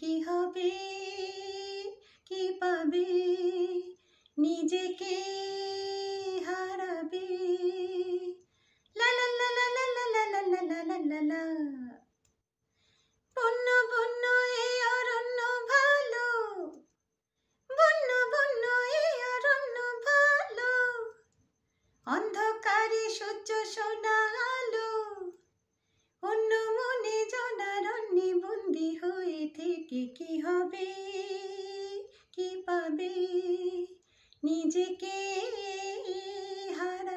কি হবে, কি পাবে, নিজেকে হারাবে। লা লা লা লা লা লা লা লা লা লা লা লা লা। বন্য বন্য এই অরণ্য ভালো, বন্য বন্য এই অরণ্য ভালো, অন্ধকারে সূর্য সোনা আলো, অন্য মনে জনারণ্যে বন্দি হয়ে থেকে কি হবে, কি পাবে, নিজেকে হারা